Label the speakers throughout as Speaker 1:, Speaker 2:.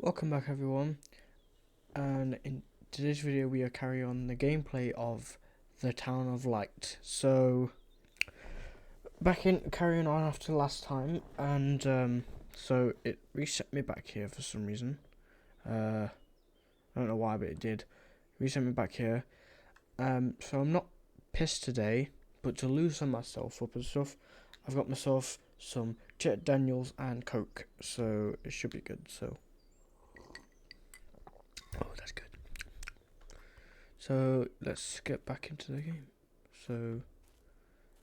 Speaker 1: Welcome back everyone, and in today's video we are carrying on the gameplay of the Town of Light. So carrying on after last time, and so it reset me back here for some reason. I don't know why, but it did reset me back here. So I'm not pissed today, but to loosen myself up and stuff, I've got myself some Jack Daniels and Coke, so it should be good. So oh, that's good. So let's get back into the game. So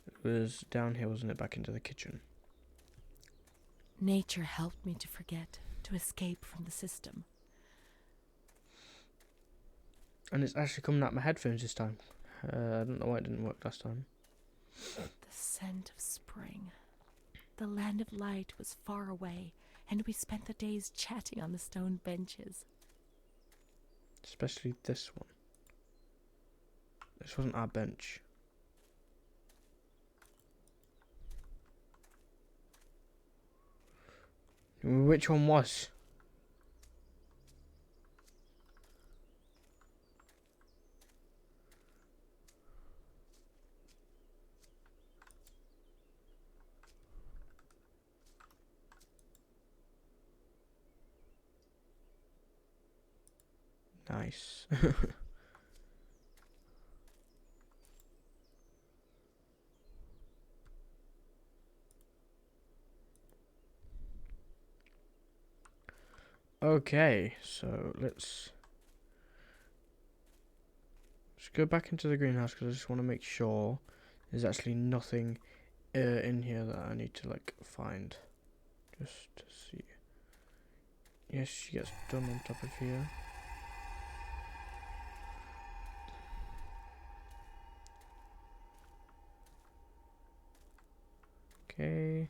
Speaker 1: it was down here, wasn't it? Back into the kitchen.
Speaker 2: Nature helped me to forget, to escape from the system.
Speaker 1: And it's actually coming out my headphones this time. I don't know why it didn't work last time.
Speaker 2: The scent of spring. The land of light was far away, and we spent the days chatting on the stone benches.
Speaker 1: Especially this one. This wasn't our bench. Which one was? Nice. Okay, so let's go back into the greenhouse because I just want to make sure there's actually nothing in here that I need to like find. Just to see. Yes, she gets done on top of here. Okay.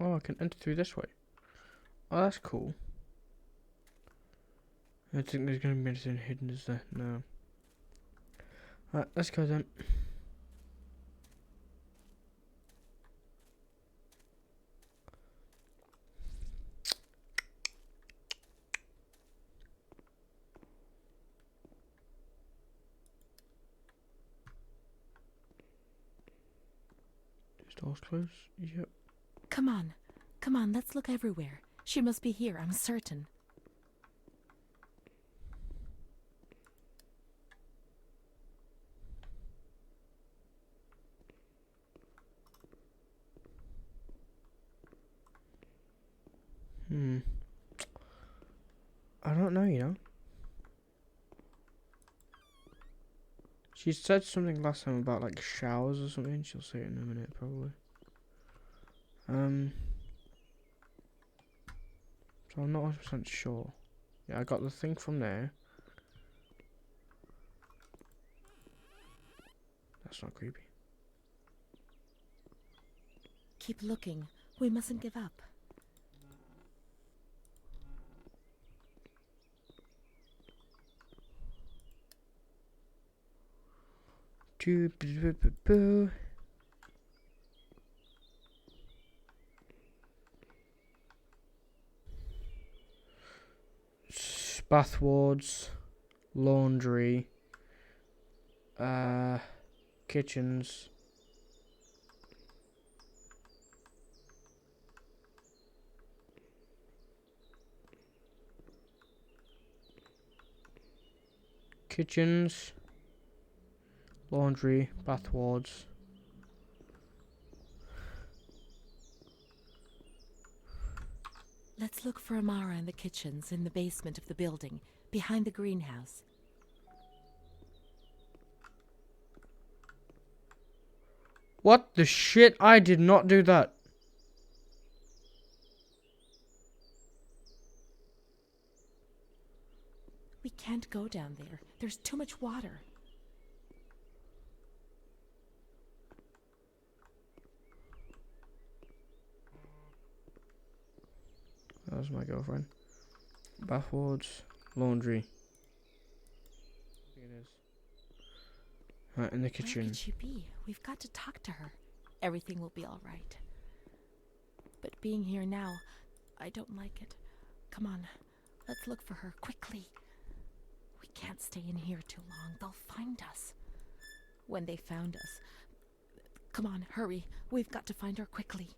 Speaker 1: Oh, I can enter through this way. Oh, that's cool. I don't think there's going to be anything hidden, is there? No. Right, let's go then. This door's closed. Yep.
Speaker 2: Come on, let's look everywhere. She must be here, I'm certain.
Speaker 1: I don't know. She said something last time about like showers or something. She'll say it in a minute, probably. So I'm not 100% sure. Yeah, I got the thing from there. That's not creepy.
Speaker 2: Keep looking. We mustn't give up.
Speaker 1: Bath wards, laundry, kitchens. Kitchens, laundry, bath wards.
Speaker 2: Let's look for Amara in the kitchens in the basement of the building, behind the greenhouse.
Speaker 1: What the shit? I did not do that.
Speaker 2: We can't go down there. There's too much water.
Speaker 1: That was my girlfriend. Bath wards, laundry. I think it is. Right, in the
Speaker 2: Where
Speaker 1: kitchen.
Speaker 2: could she be? We've got to talk to her. Everything will be all right. But being here now, I don't like it. Come on, let's look for her quickly. We can't stay in here too long. They'll find us. When they found us... Come on, hurry. We've got to find her quickly.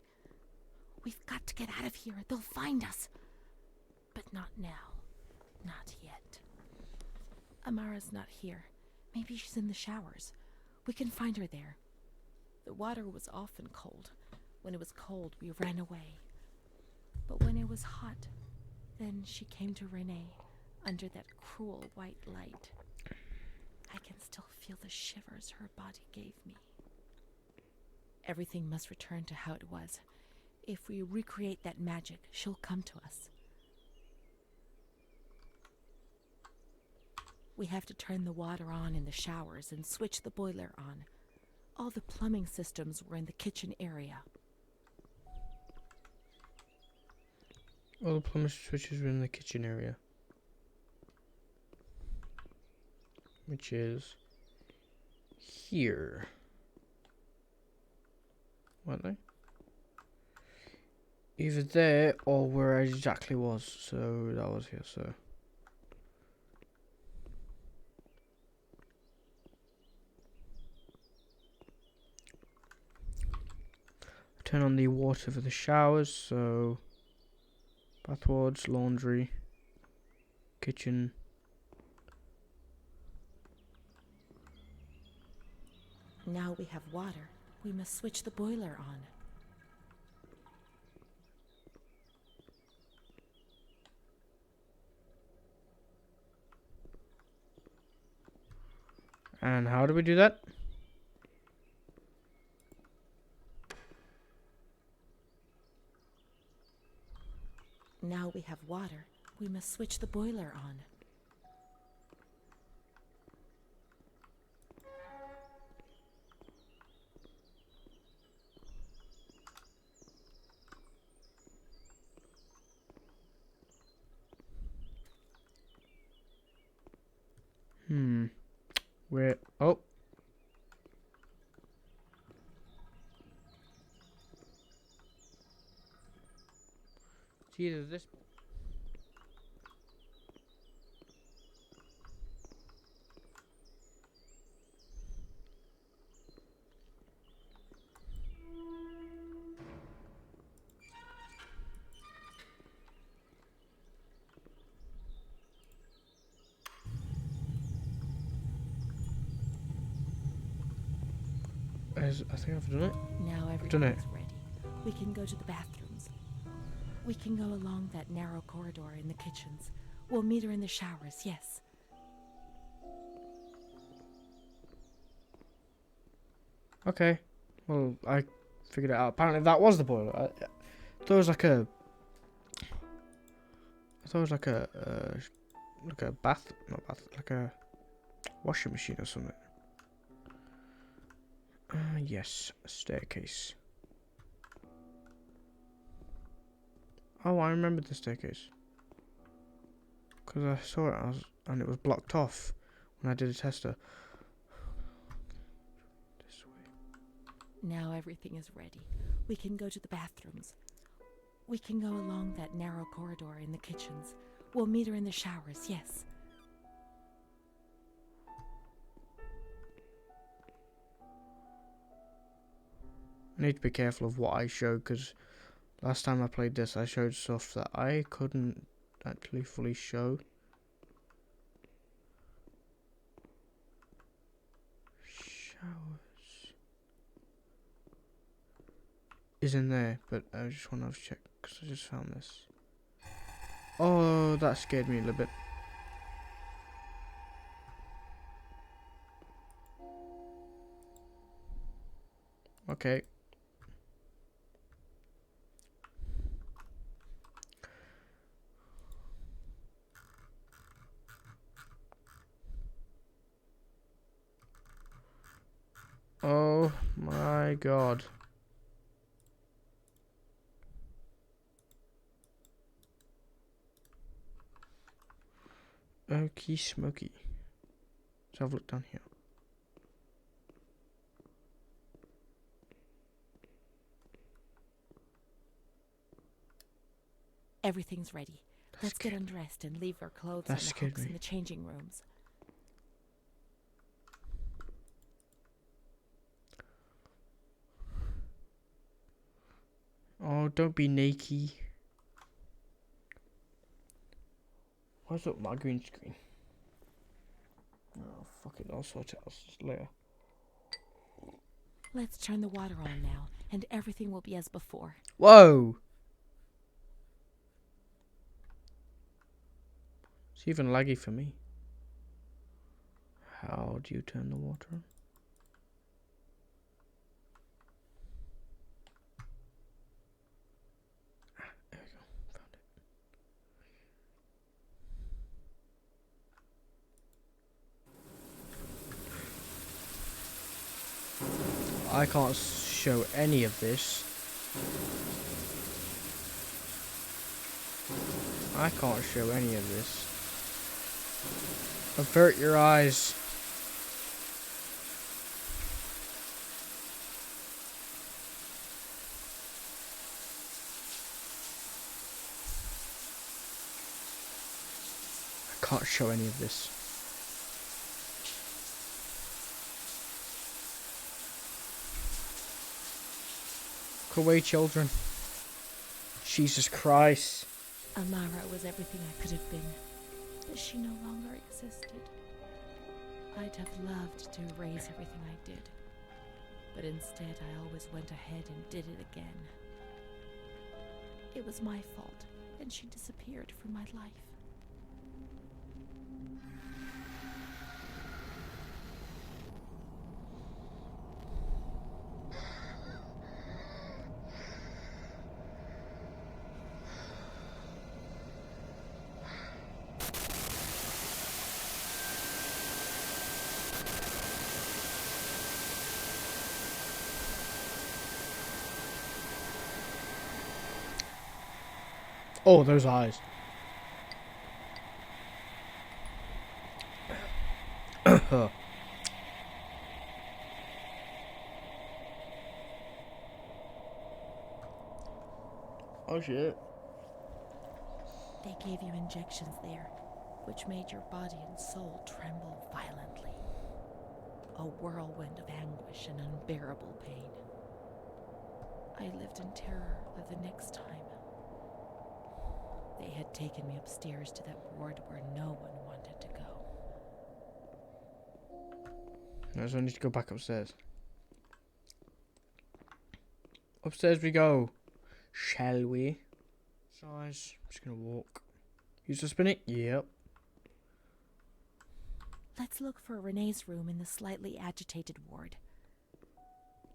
Speaker 2: We've got to get out of here. They'll find us. But not now. Not yet. Amara's not here. Maybe she's in the showers. We can find her there. The water was often cold. When it was cold, we ran away. But when it was hot, then she came to Renee under that cruel white light. I can still feel the shivers her body gave me. Everything must return to how it was. If we recreate that magic, she'll come to us. We have to turn the water on in the showers and switch the boiler on. All the plumbing systems were in the kitchen area.
Speaker 1: All the plumber switches were in the kitchen area. Which is here. Weren't they? Either there or where I exactly was. So that was here, so. Turn on the water for the showers, so bathwards, laundry, kitchen.
Speaker 2: Now we have water. We must switch the boiler on.
Speaker 1: And how do we do that?
Speaker 2: Now we have water. We must switch the boiler on.
Speaker 1: Where? Oh. It's either this. I think I've done it.
Speaker 2: Now
Speaker 1: Done it.
Speaker 2: everything's ready. We can go to the bathrooms. We can go along that narrow corridor in the kitchens. We'll meet her in the showers, yes.
Speaker 1: Okay. Well, I figured it out. Apparently that was the boiler. I thought it was like a... I thought it was like a bath... Not bath. Like a washing machine or something. Yes. Staircase. Oh, I remember the staircase. Because I saw it and it was blocked off when I did a tester. This way.
Speaker 2: Now everything is ready. We can go to the bathrooms. We can go along that narrow corridor in the kitchens. We'll meet her in the showers, yes.
Speaker 1: I need to be careful of what I show because last time I played this I showed stuff that I couldn't actually fully show. Showers is in there, but I just want to check because I just found this. Oh, that scared me a little bit. Okay. Oh my god. Okie smoky. Let's have a look down here.
Speaker 2: Everything's ready. Let's get
Speaker 1: scared
Speaker 2: undressed and leave our clothes
Speaker 1: That
Speaker 2: on the
Speaker 1: scared
Speaker 2: hooks
Speaker 1: me.
Speaker 2: in the changing rooms.
Speaker 1: Oh, don't be naked. What's up my green screen? Oh, fuck it, I'll sort it out later.
Speaker 2: Let's turn the water on now, and everything will be as before.
Speaker 1: Whoa! It's even laggy for me. How do you turn the water on? There we go. Found it. I can't show any of this. I can't show any of this. Avert your eyes. I can't show any of this. Look away, children. Jesus Christ.
Speaker 2: Amara was everything I could have been, but she no longer existed. I'd have loved to erase everything I did, but instead I always went ahead and did it again. It was my fault, and she disappeared from my life.
Speaker 1: Oh, those eyes. Oh shit.
Speaker 2: They gave you injections there, which made your body and soul tremble violently. A whirlwind of anguish and unbearable pain. I lived in terror of the next time. They had taken me upstairs to that ward where no one wanted to go.
Speaker 1: No, so I need to go back upstairs. Upstairs we go. Shall we? Size. I'm just gonna walk. Use the spin it? Yep.
Speaker 2: Let's look for Renee's room in the slightly agitated ward.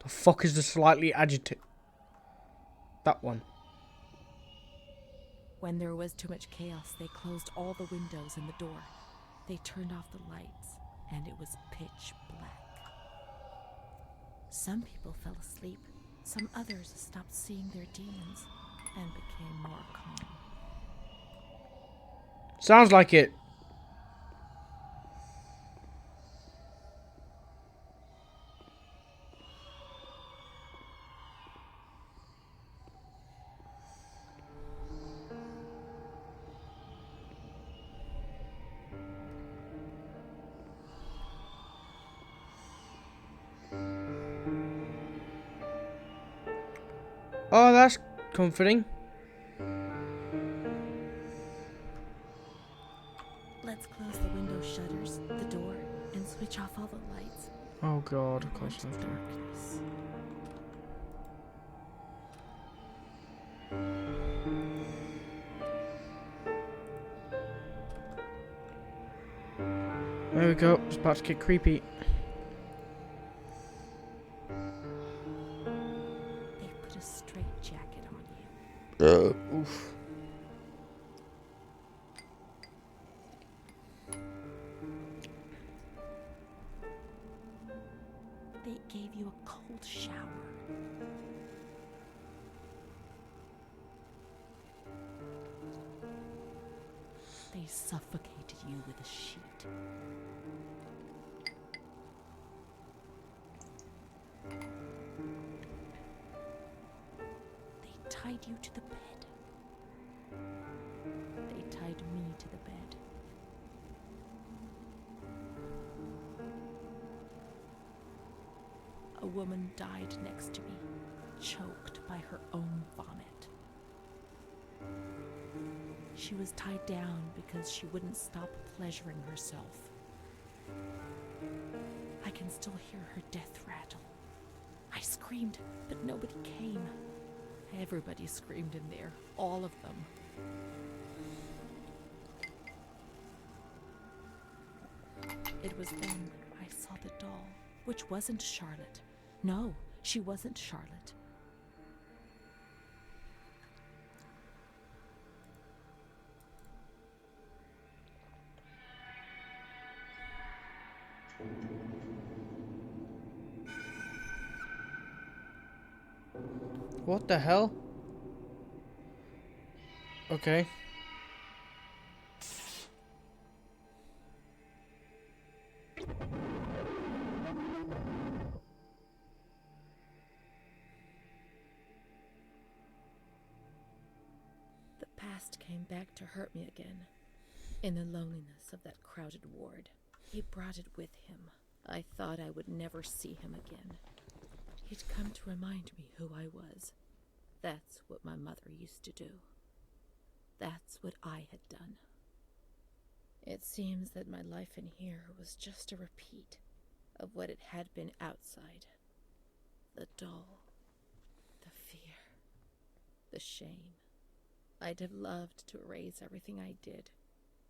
Speaker 1: The fuck is the slightly agitated? That one.
Speaker 2: When there was too much chaos, they closed all the windows and the door. They turned off the lights, and it was pitch black. Some people fell asleep. Some others stopped seeing their demons and became more calm.
Speaker 1: Sounds like it. Oh, that's comforting.
Speaker 2: Let's close the window shutters, the door, and switch off all the lights.
Speaker 1: Oh god, of
Speaker 2: I
Speaker 1: course I
Speaker 2: want
Speaker 1: have to.
Speaker 2: darkness.
Speaker 1: There we go. It's about to get creepy.
Speaker 2: They put a straight jacket on you.
Speaker 1: Oof.
Speaker 2: They gave you a cold shower. They suffocated you with a sheet. They tied you to the bed. woman died next to me, choked by her own vomit. She was tied down because she wouldn't stop pleasuring herself. I can still hear her death rattle. I screamed, but nobody came. Everybody screamed in there, all of them. It was then I saw the doll, which wasn't Charlotte. No, she wasn't Charlotte.
Speaker 1: What the hell? Okay.
Speaker 2: The past came back to hurt me again. In the loneliness of that crowded ward, he brought it with him. I thought I would never see him again. He'd come to remind me who I was. That's what my mother used to do. That's what I had done. It seems that my life in here was just a repeat of what it had been outside. The doll, the fear, the shame. I'd have loved to erase everything I did,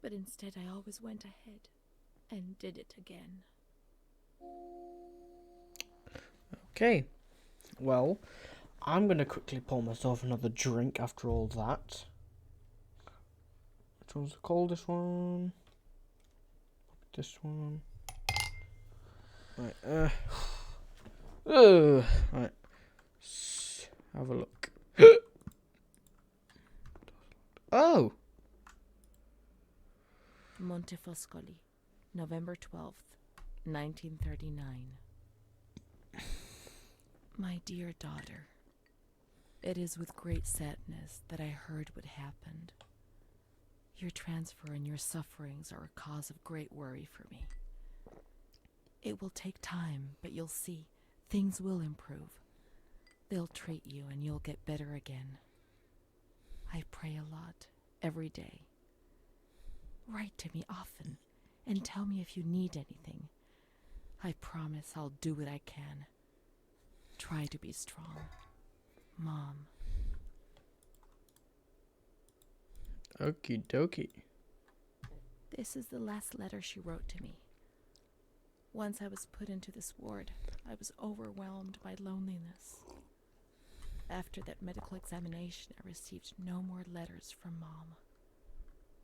Speaker 2: but instead I always went ahead and did it again.
Speaker 1: Okay. Well, I'm gonna quickly pour myself another drink after all that. Which one's the coldest one? This one. Right, right. Have a look. Oh!
Speaker 2: Montefoscoli, November 12th, 1939. My dear daughter, it is with great sadness that I heard what happened. Your transfer and your sufferings are a cause of great worry for me. It will take time, but you'll see, things will improve. They'll treat you and you'll get better again. I pray a lot, every day. Write to me often, and tell me if you need anything. I promise I'll do what I can. Try to be strong. Mom.
Speaker 1: Okie dokie.
Speaker 2: This is the last letter she wrote to me. Once I was put into this ward, I was overwhelmed by loneliness. After that medical examination, I received no more letters from Mom.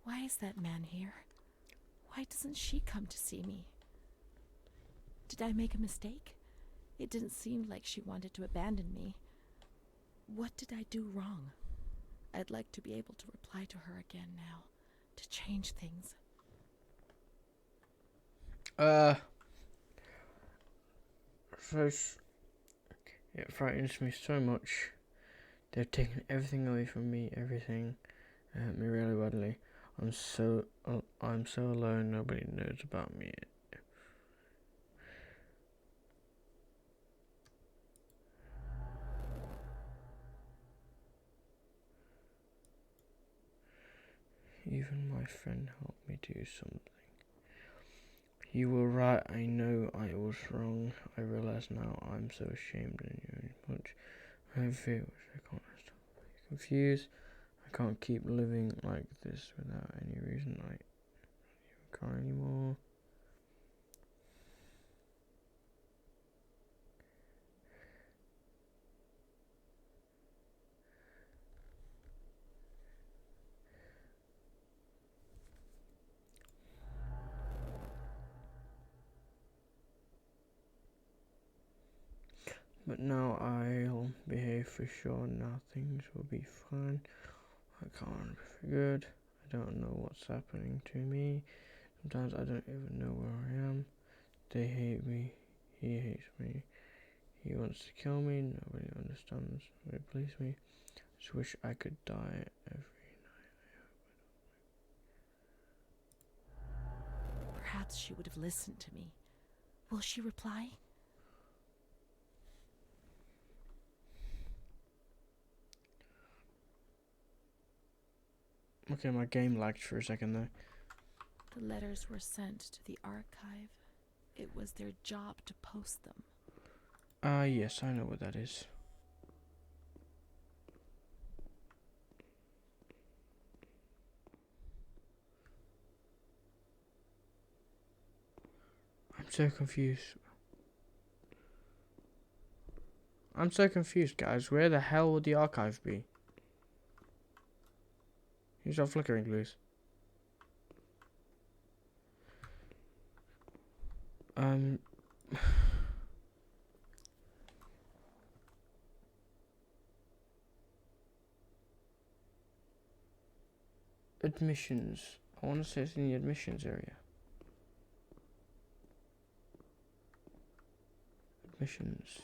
Speaker 2: Why is that man here? Why doesn't she come to see me? Did I make a mistake? It didn't seem like she wanted to abandon me. What did I do wrong? I'd like to be able to reply to her again now, to change things.
Speaker 1: First, it frightens me so much. They've taken everything away from me, everything. It hurt me really badly. I'm so alone. Nobody knows about me. Even my friend helped me do something. You were right. I know I was wrong. I realize now I'm so ashamed and you much. I feel I can't stop. Confused. I can't keep living like this without any reason. I don't cry anymore. But now I'll behave for sure. Now things will be fine. I can't be good. I don't know what's happening to me. Sometimes I don't even know where I am. They hate me. He hates me. He wants to kill me. Nobody understands. Nobody believes me. I just wish I could die every
Speaker 2: Perhaps she would have listened to me. Will she reply?
Speaker 1: Okay, my game lagged for a second there.
Speaker 2: The letters were sent to the archive. It was their job to post them.
Speaker 1: Ah, yes, I know what that is. I'm so confused. I'm so confused, guys. Where the hell would the archive be? Use our flickering glues. Admissions. I want to say it's in the admissions area. Admissions.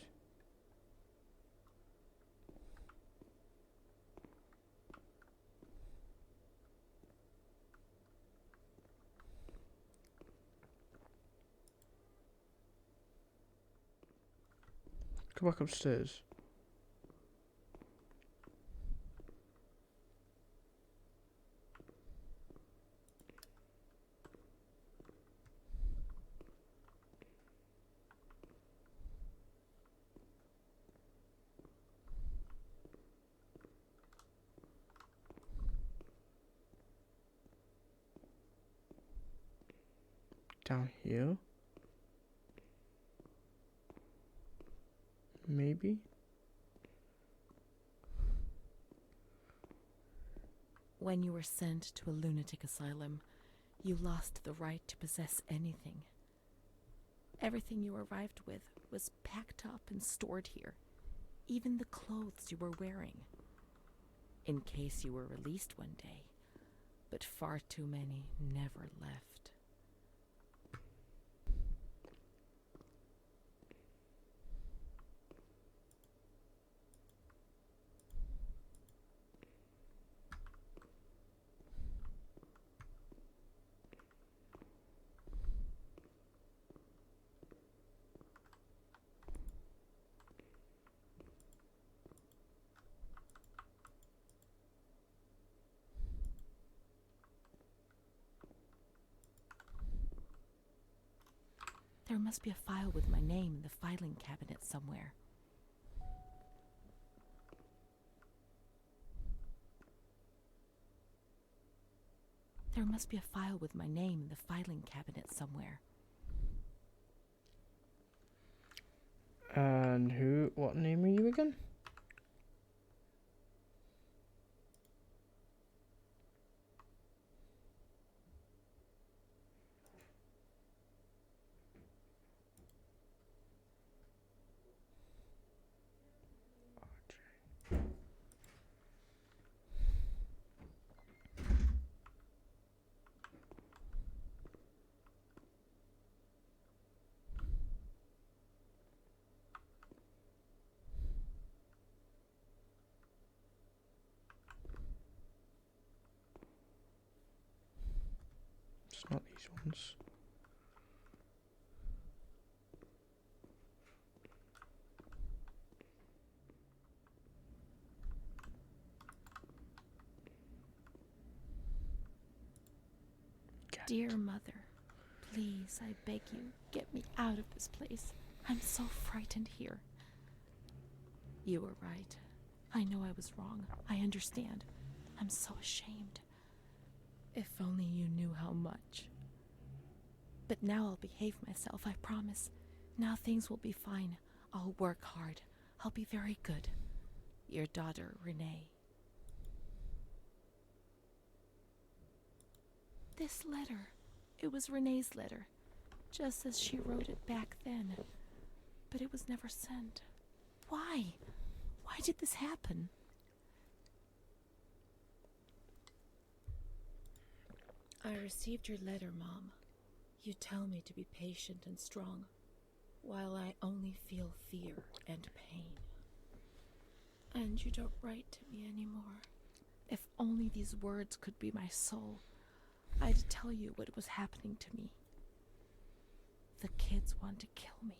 Speaker 1: Go back upstairs. Down here. Maybe?
Speaker 2: When you were sent to a lunatic asylum, you lost the right to possess anything. Everything you arrived with was packed up and stored here, even the clothes you were wearing, in case you were released one day, but far too many never left. There must be a file with my name in the filing cabinet somewhere. There must be a file with my name in the filing cabinet somewhere.
Speaker 1: And what name are you again? It's not these ones.
Speaker 2: Dear Mother, please, I beg you, get me out of this place. I'm so frightened here. You were right. I know I was wrong. I understand. I'm so ashamed. If only you knew how much. But now I'll behave myself, I promise. Now things will be fine. I'll work hard. I'll be very good. Your daughter, Renee. This letter. It was Renee's letter, just as she wrote it back then. But it was never sent. Why? Why did this happen? I received your letter, Mom. You tell me to be patient and strong, while I only feel fear and pain. And you don't write to me anymore. If only these words could be my soul, I'd tell you what was happening to me. The kids want to kill me.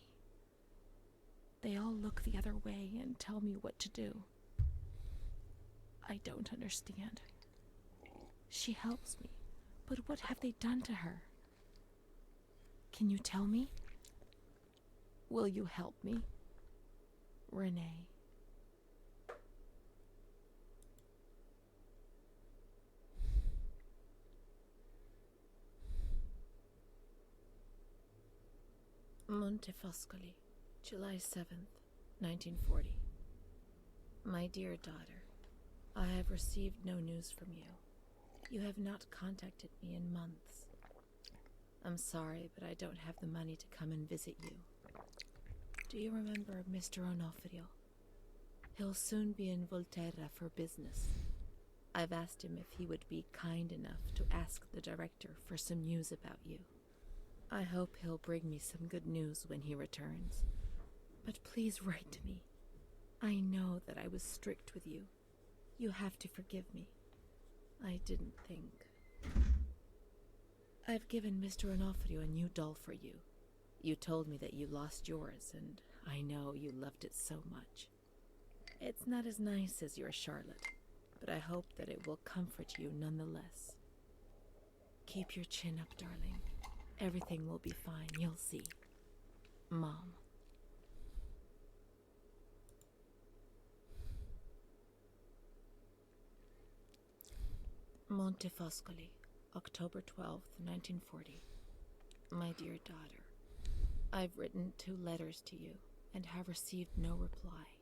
Speaker 2: They all look the other way and tell me what to do. I don't understand. She helps me, but what have they done to her? Can you tell me? Will you help me? Renee. Montefoscoli, July 7th, 1940. My dear daughter, I have received no news from you. You have not contacted me in months. I'm sorry, but I don't have the money to come and visit you. Do you remember Mr. Onofrio? He'll soon be in Volterra for business. I've asked him if he would be kind enough to ask the director for some news about you. I hope he'll bring me some good news when he returns. But please write to me. I know that I was strict with you. You have to forgive me. I didn't think. I've given Mr. Onofrio a new doll for you. You told me that you lost yours, and I know you loved it so much. It's not as nice as your Charlotte, but I hope that it will comfort you nonetheless. Keep your chin up, darling. Everything will be fine, you'll see. Mom. Montefoscoli, October 12th, 1940. My dear daughter, I've written 2 letters to you and have received no reply.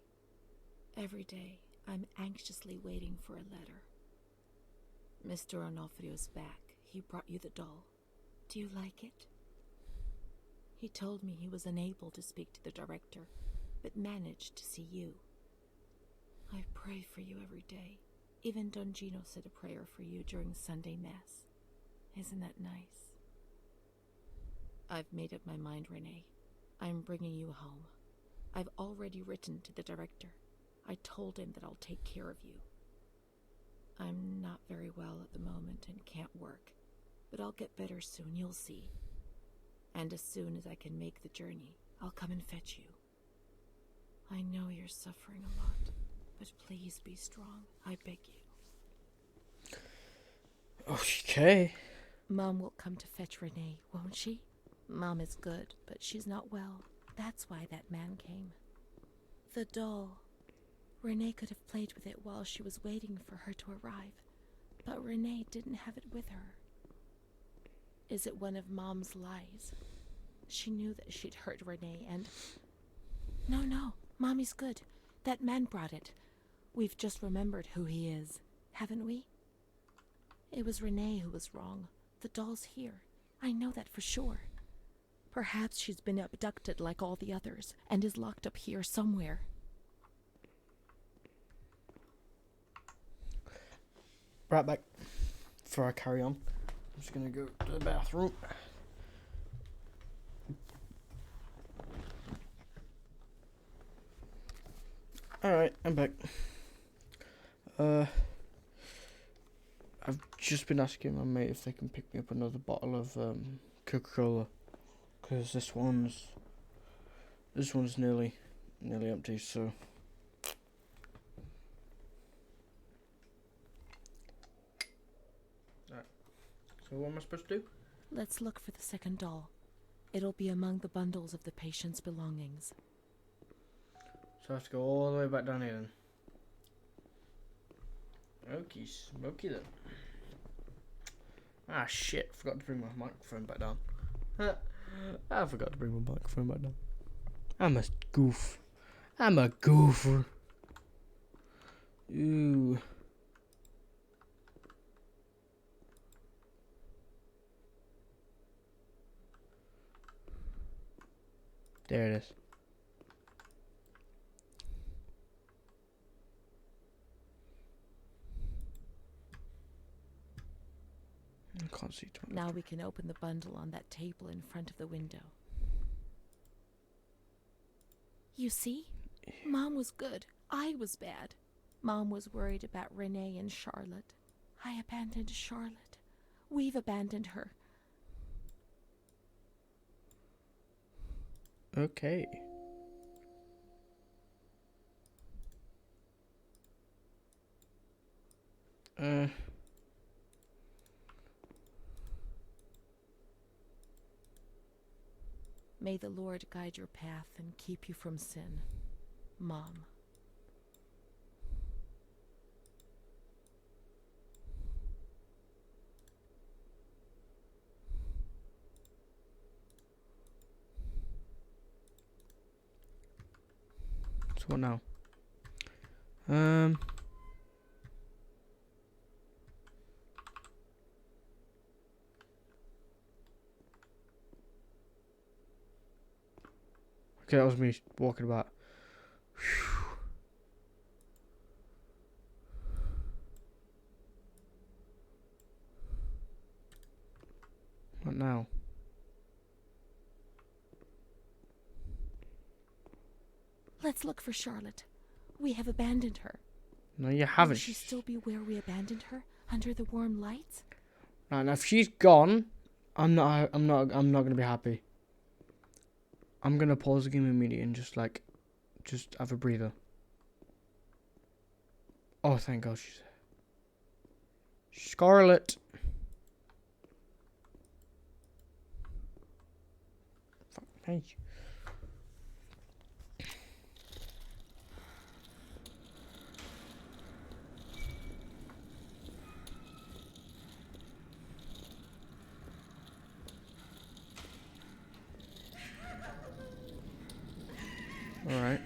Speaker 2: Every day, I'm anxiously waiting for a letter. Mr. Onofrio's back. He brought you the doll. Do you like it? He told me he was unable to speak to the director, but managed to see you. I pray for you every day. Even Don Gino said a prayer for you during Sunday Mass. Isn't that nice? I've made up my mind, Renee. I'm bringing you home. I've already written to the director. I told him that I'll take care of you. I'm not very well at the moment and can't work, but I'll get better soon, you'll see. And as soon as I can make the journey, I'll come and fetch you. I know you're suffering a lot, but please be strong, I beg you.
Speaker 1: Okay.
Speaker 2: Mom will come to fetch Renee, won't she? Mom is good, but she's not well. That's why that man came. The doll. Renee could have played with it while she was waiting for her to arrive, but Renee didn't have it with her. Is it one of Mom's lies? She knew that she'd hurt Renee and... No, Mommy's good. That man brought it. We've just remembered who he is, haven't we? It was Renee who was wrong. The doll's here. I know that for sure. Perhaps she's been abducted like all the others and is locked up here somewhere.
Speaker 1: Right back. Before I carry on, I'm just going to go to the bathroom. Alright, I'm back. I've just been asking my mate if they can pick me up another bottle of Coca-Cola, because this one's nearly empty. So what am I supposed to do?
Speaker 2: Let's look for the second doll. It'll be among the bundles of the patient's belongings.
Speaker 1: So I have to go all the way back down here then. Okie smoky then. Ah shit, forgot to bring my microphone back down. I forgot to bring my microphone back down. I'm a goof. I'm a goofer. Ooh. There it is. I can't see.
Speaker 2: Now we can open the bundle on that table in front of the window. You see? Mom was good. I was bad. Mom was worried about Renee and Charlotte. I abandoned Charlotte. We've abandoned her.
Speaker 1: Okay.
Speaker 2: May the Lord guide your path and keep you from sin. Mom.
Speaker 1: So what now? Okay, that was me walking about. What now?
Speaker 2: Let's look for Charlotte. We have abandoned her.
Speaker 1: No, you
Speaker 2: Will
Speaker 1: haven't.
Speaker 2: she still be where we abandoned her? Under the warm lights?
Speaker 1: Right, now if she's gone, I'm not gonna be happy. I'm gonna pause the game immediately and just have a breather. Oh, thank God she's there. Scarlet. Fuck, hey. All right.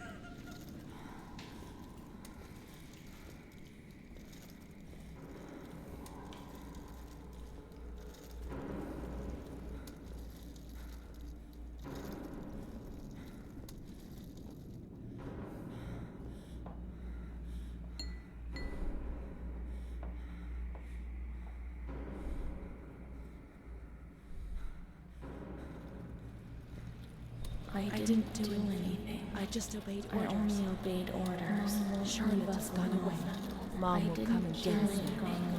Speaker 2: I didn't do anything. I just obeyed orders.
Speaker 3: I only obeyed orders.
Speaker 2: Charlotte has gone away. Mom will come and get us.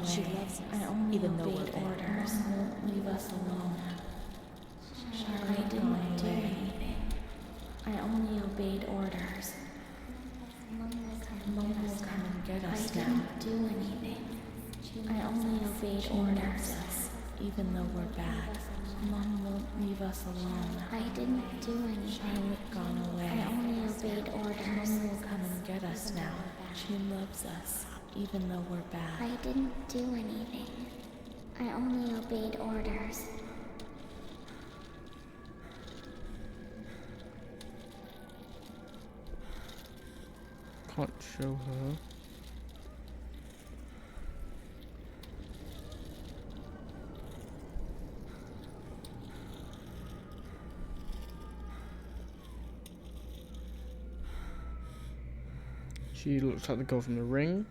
Speaker 2: She loves
Speaker 3: I
Speaker 2: us,
Speaker 3: only
Speaker 2: even though we're
Speaker 3: obeyed
Speaker 2: bad.
Speaker 3: orders. Won't leave us alone. I didn't do anything. I only obeyed orders. Mom will come and get us now. I didn't do anything. I only obeyed orders.
Speaker 2: Even though we're bad.
Speaker 3: Mom won't leave us alone. I didn't do anything.
Speaker 2: Charlotte gone away.
Speaker 3: I only obeyed orders.
Speaker 2: Mom will come and get us now. She loves us, even though we're bad.
Speaker 3: I didn't do anything. I only obeyed orders.
Speaker 1: Can't show her. She looks like the girl from The Ring.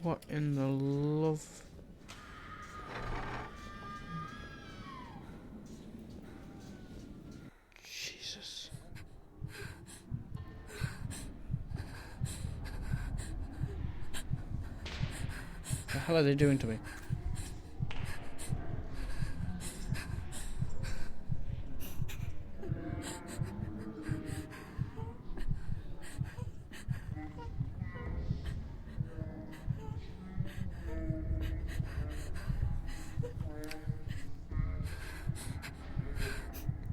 Speaker 1: What in the love? Jesus. What the hell are they doing to me?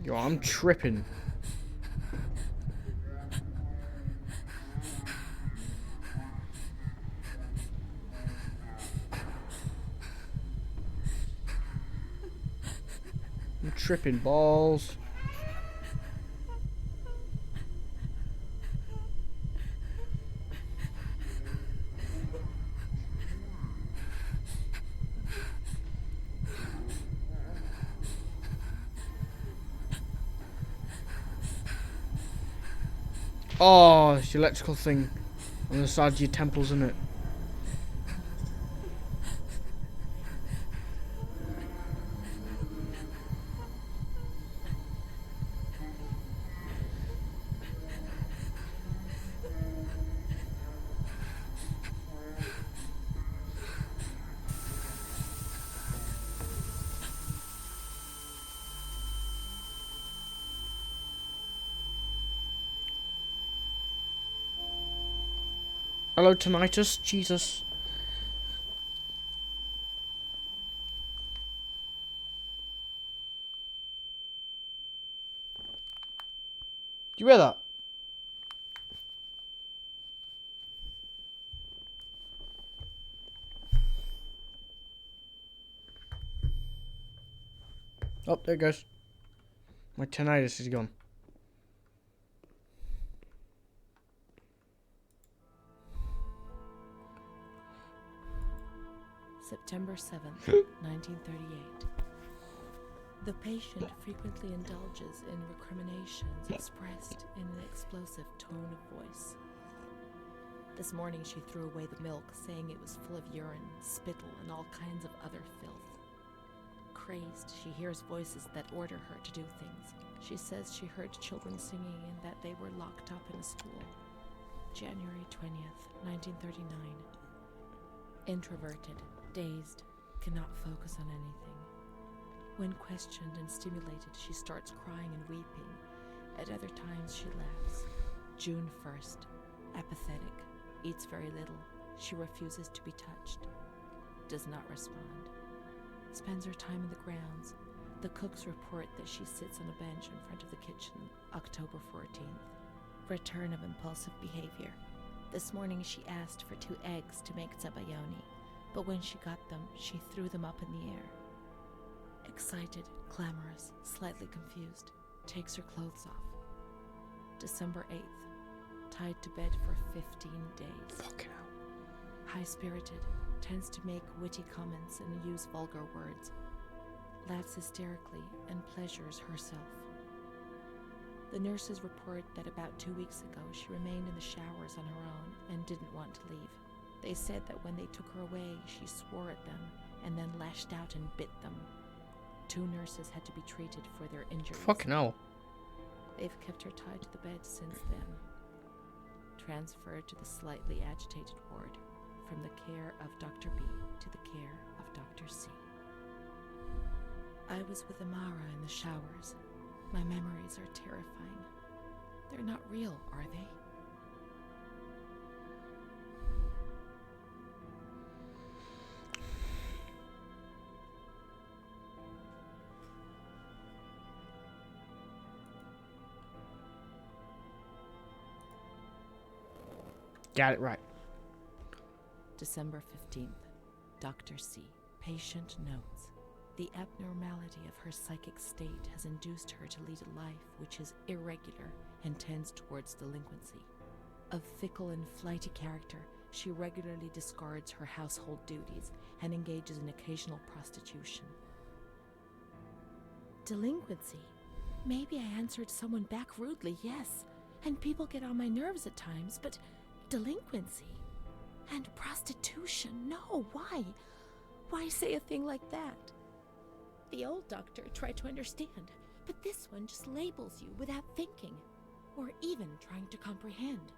Speaker 1: Yo, I'm tripping. I'm tripping balls. Oh, it's the electrical thing on the side of your temples, isn't it? Hello, tinnitus. Jesus. Do you hear that? Oh, there it goes. My tinnitus is gone.
Speaker 2: September 7th, 1938. The patient frequently indulges in recriminations expressed in an explosive tone of voice. This morning she threw away the milk, saying it was full of urine, spittle, and all kinds of other filth. Crazed, she hears voices that order her to do things. She says she heard children singing and that they were locked up in a school. January 20th, 1939. Introverted, dazed, cannot focus on anything. When questioned and stimulated, she starts crying and weeping. At other times, she laughs. June 1st. Apathetic. Eats very little. She refuses to be touched. Does not respond. Spends her time in the grounds. The cooks report that she sits on a bench in front of the kitchen. October 14th. Return of impulsive behavior. This morning she asked for 2 eggs to make zabayoni, but when she got them, she threw them up in the air. Excited, clamorous, slightly confused, takes her clothes off. December 8th, tied to bed for 15 days.
Speaker 1: Fucking hell.
Speaker 2: High-spirited, tends to make witty comments and use vulgar words, laughs hysterically and pleasures herself. The nurses report that about 2 weeks ago she remained in the showers on her own and didn't want to leave. They said that when they took her away, she swore at them and then lashed out and bit them. 2 nurses had to be treated for their injuries.
Speaker 1: Fucking hell.
Speaker 2: They've kept her tied to the bed since then. Transferred to the slightly agitated ward, from the care of Dr. B to the care of Dr. C. I was with Amara in the showers. My memories are terrifying. They're not real, are they?
Speaker 1: Got it right.
Speaker 2: December 15th. Dr. C. Patient notes. The abnormality of her psychic state has induced her to lead a life which is irregular and tends towards delinquency. Of fickle and flighty character, she regularly discards her household duties and engages in occasional prostitution. Delinquency? Maybe I answered someone back rudely, yes, and people get on my nerves at times, but delinquency? And prostitution? No, why? Why say a thing like that? The old doctor tried to understand, but this one just labels you without thinking, or even trying to comprehend.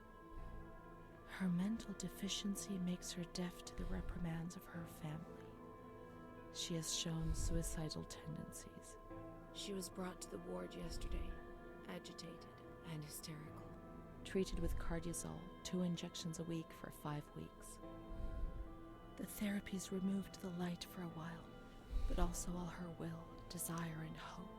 Speaker 2: Her mental deficiency makes her deaf to the reprimands of her family. She has shown suicidal tendencies. She was brought to the ward yesterday, agitated and hysterical. Treated with Cardiazol, 2 injections a week for 5 weeks. The therapies removed the light for a while, but also all her will, desire, and hope.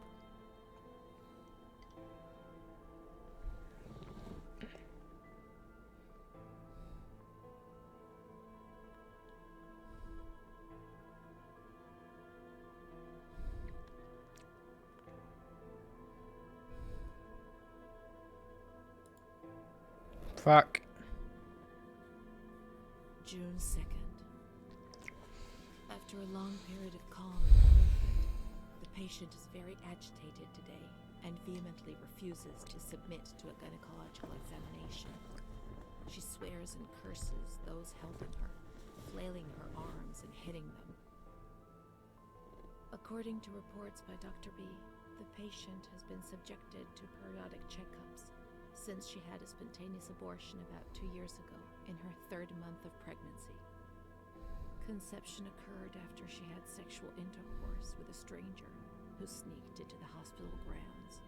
Speaker 1: Fuck.
Speaker 2: June 2nd. After a long period of calm and improvement, the patient is very agitated today and vehemently refuses to submit to a gynecological examination. She swears and curses those helping her, flailing her arms and hitting them. According to reports by Dr. B, the patient has been subjected to periodic checkups since she had a spontaneous abortion about 2 years ago in her 3rd month of pregnancy. Conception occurred after she had sexual intercourse with a stranger who sneaked into the hospital grounds.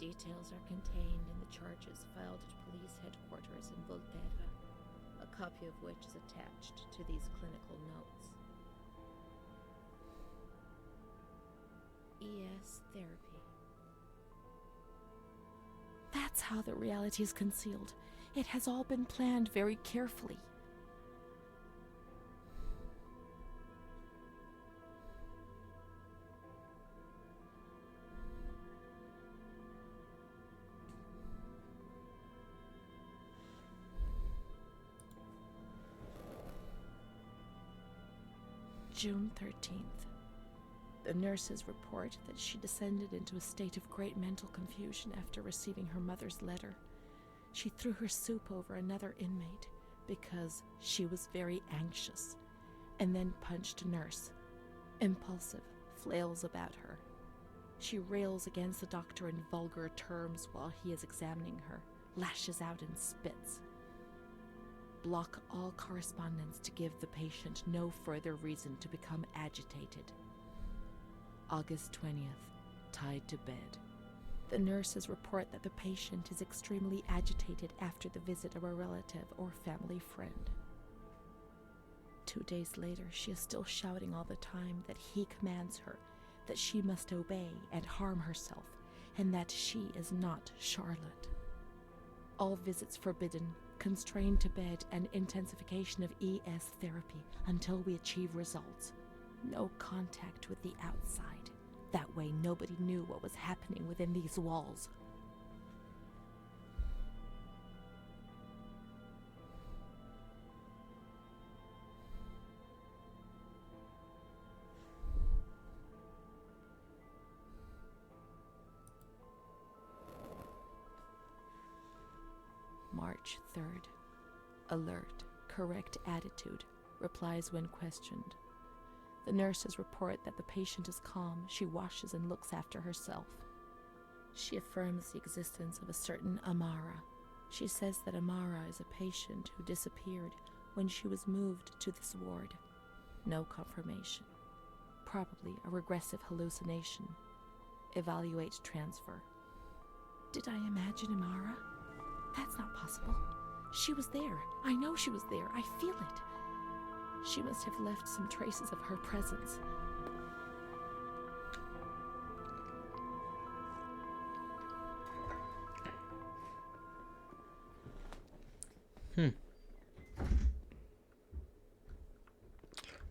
Speaker 2: Details are contained in the charges filed at police headquarters in Volterra a copy of which is attached to these clinical notes. ES therapy. That's how the reality is concealed. It has all been planned very carefully. June 13th. The nurses report that she descended into a state of great mental confusion after receiving her mother's letter. She threw her soup over another inmate because she was very anxious, and then punched a nurse. Impulsive, flails about her. She rails against the doctor in vulgar terms while he is examining her, lashes out and spits. Block all correspondence to give the patient no further reason to become agitated. August 20th, tied to bed. The nurses report that the patient is extremely agitated after the visit of a relative or family friend. 2 days later, she is still shouting all the time that he commands her, that she must obey and harm herself, and that she is not Charlotte. All visits forbidden, constrained to bed, and intensification of ES therapy until we achieve results. No contact with the outside. That way nobody knew what was happening within these walls. March 3rd. Alert, correct attitude, replies when questioned. The nurses report that the patient is calm, she washes and looks after herself. She affirms the existence of a certain Amara. She says that Amara is a patient who disappeared when she was moved to this ward. No confirmation. Probably a regressive hallucination. Evaluate transfer. Did I imagine Amara? That's not possible. She was there. I know she was there. I feel it. She must have left some traces of her presence.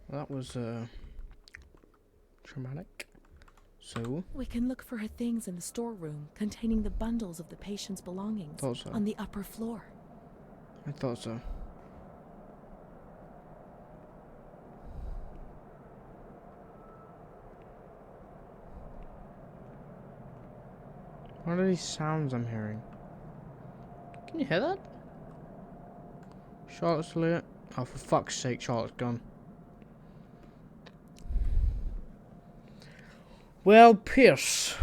Speaker 1: Well, that was traumatic. So
Speaker 2: We can look for her things in the storeroom containing the bundles of the patient's belongings
Speaker 1: thought so.
Speaker 2: on the upper floor.
Speaker 1: I thought so. What are these sounds I'm hearing? Can you hear that? Charlotte's still here? Oh, for fuck's sake, Charlotte's gone. Well, Pierce.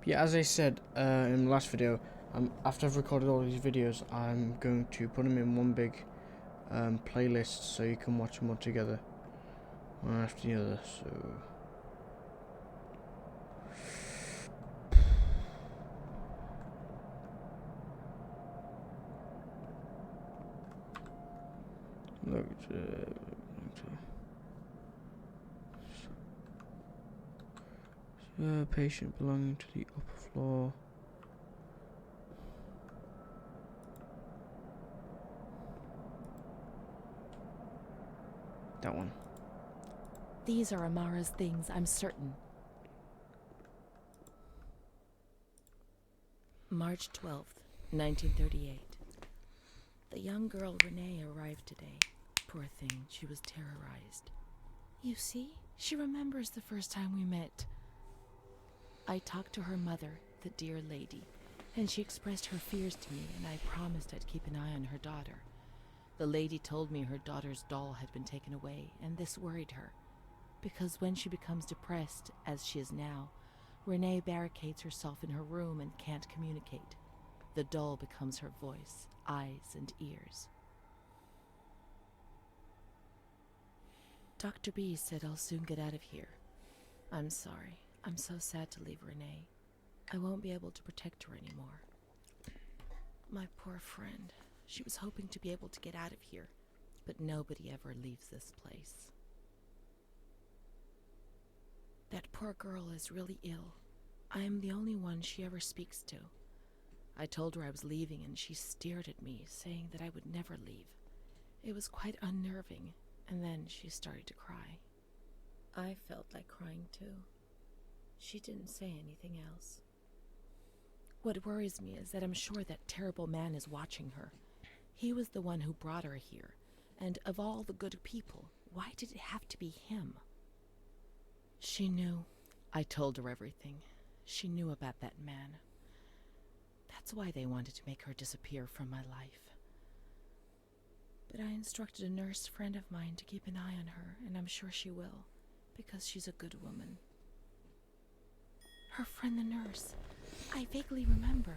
Speaker 1: Yeah, as I said in the last video, after I've recorded all these videos, I'm going to put them in one big playlist so you can watch them all together, one after the other. So. Look, patient belonging to the upper floor. That one.
Speaker 2: These are Amara's things, I'm certain. March 12th, 1938. The young girl Renee arrived today. Poor thing, she was terrorized. You see, she remembers the first time we met. I talked to her mother, the dear lady, and she expressed her fears to me, and I promised I'd keep an eye on her daughter. The lady told me her daughter's doll had been taken away, and this worried her, because when she becomes depressed, as she is now, Renee barricades herself in her room and can't communicate. The doll becomes her voice, eyes, and ears. Dr. B said I'll soon get out of here. I'm sorry. I'm so sad to leave Renee. I won't be able to protect her anymore. My poor friend. She was hoping to be able to get out of here, but nobody ever leaves this place. That poor girl is really ill. I am the only one she ever speaks to. I told her I was leaving and she stared at me, saying that I would never leave. It was quite unnerving, and then she started to cry. I felt like crying too. She didn't say anything else. What worries me is that I'm sure that terrible man is watching her. He was the one who brought her here, and of all the good people, why did it have to be him? She knew. I told her everything. She knew about that man. That's why they wanted to make her disappear from my life. But I instructed a nurse friend of mine to keep an eye on her, and I'm sure she will, because she's a good woman. Her friend the nurse. I vaguely remember.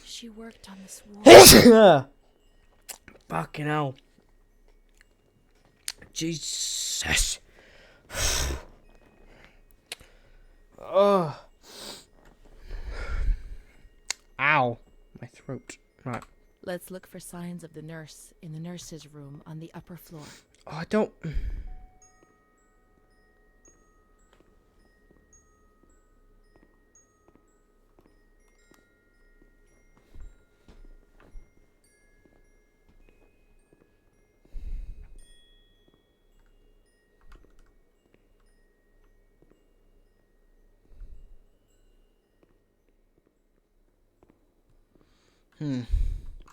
Speaker 2: She worked on this ward.
Speaker 1: Fucking hell. Jesus. Oh. Ow. My throat. Right.
Speaker 2: Let's look for signs of the nurse in the nurse's room on the upper floor.
Speaker 1: Oh, I don't...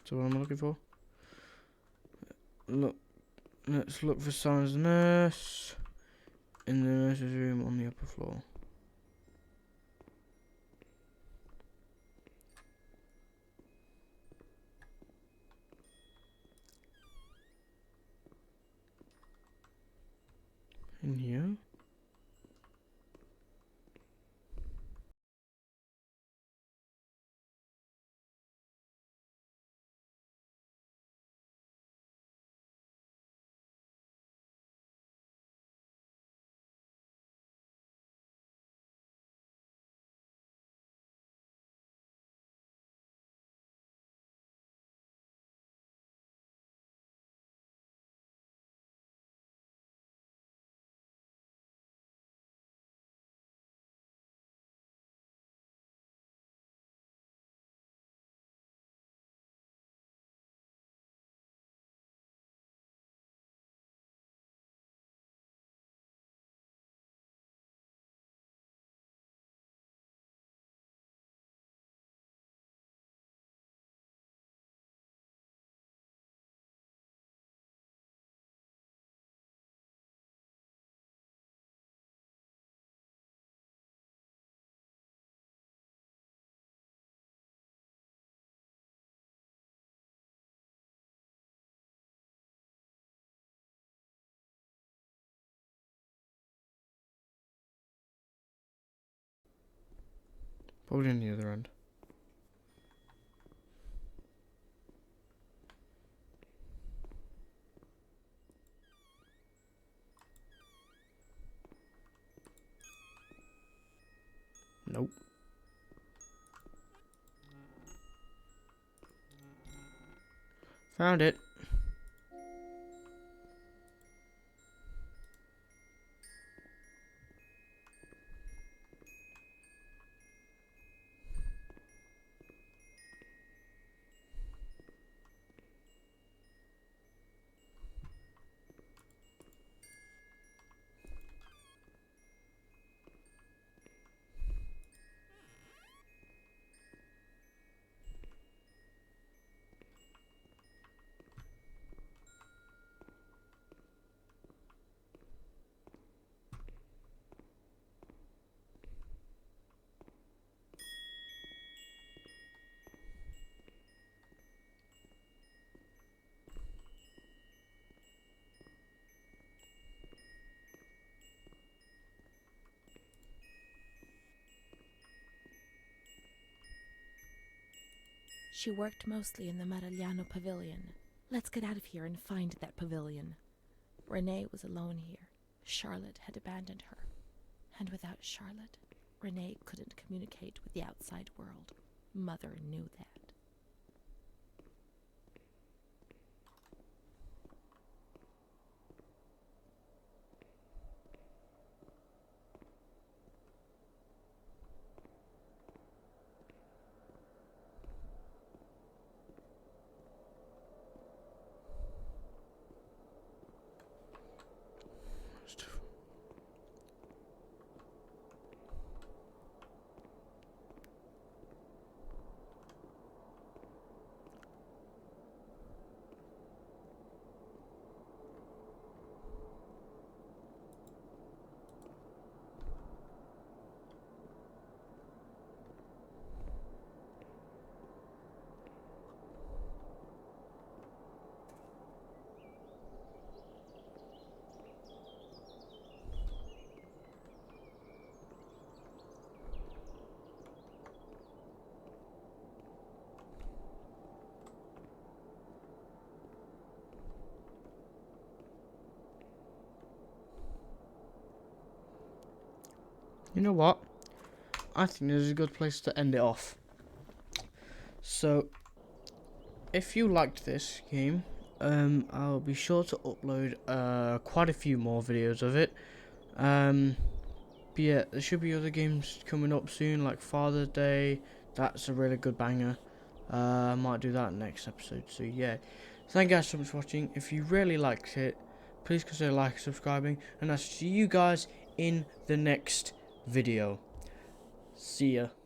Speaker 1: So what am I looking for? Let's look for signs of the nurse in the nurse's room on the upper floor. In here? Probably on the other end. Nope. Found it.
Speaker 2: She worked mostly in the Marigliano pavilion. Let's get out of here and find that pavilion. Renee was alone here. Charlotte had abandoned her. And without Charlotte, Renee couldn't communicate with the outside world. Mother knew that.
Speaker 1: you know what? I think this is a good place to end it off. So, if you liked this game, I'll be sure to upload quite a few more videos of it. But yeah, there should be other games coming up soon, like Father's Day. That's a really good banger. I might do that next episode. So yeah, thank you guys so much for watching. If you really liked it, please consider liking and subscribing, and I'll see you guys in the next video. See ya.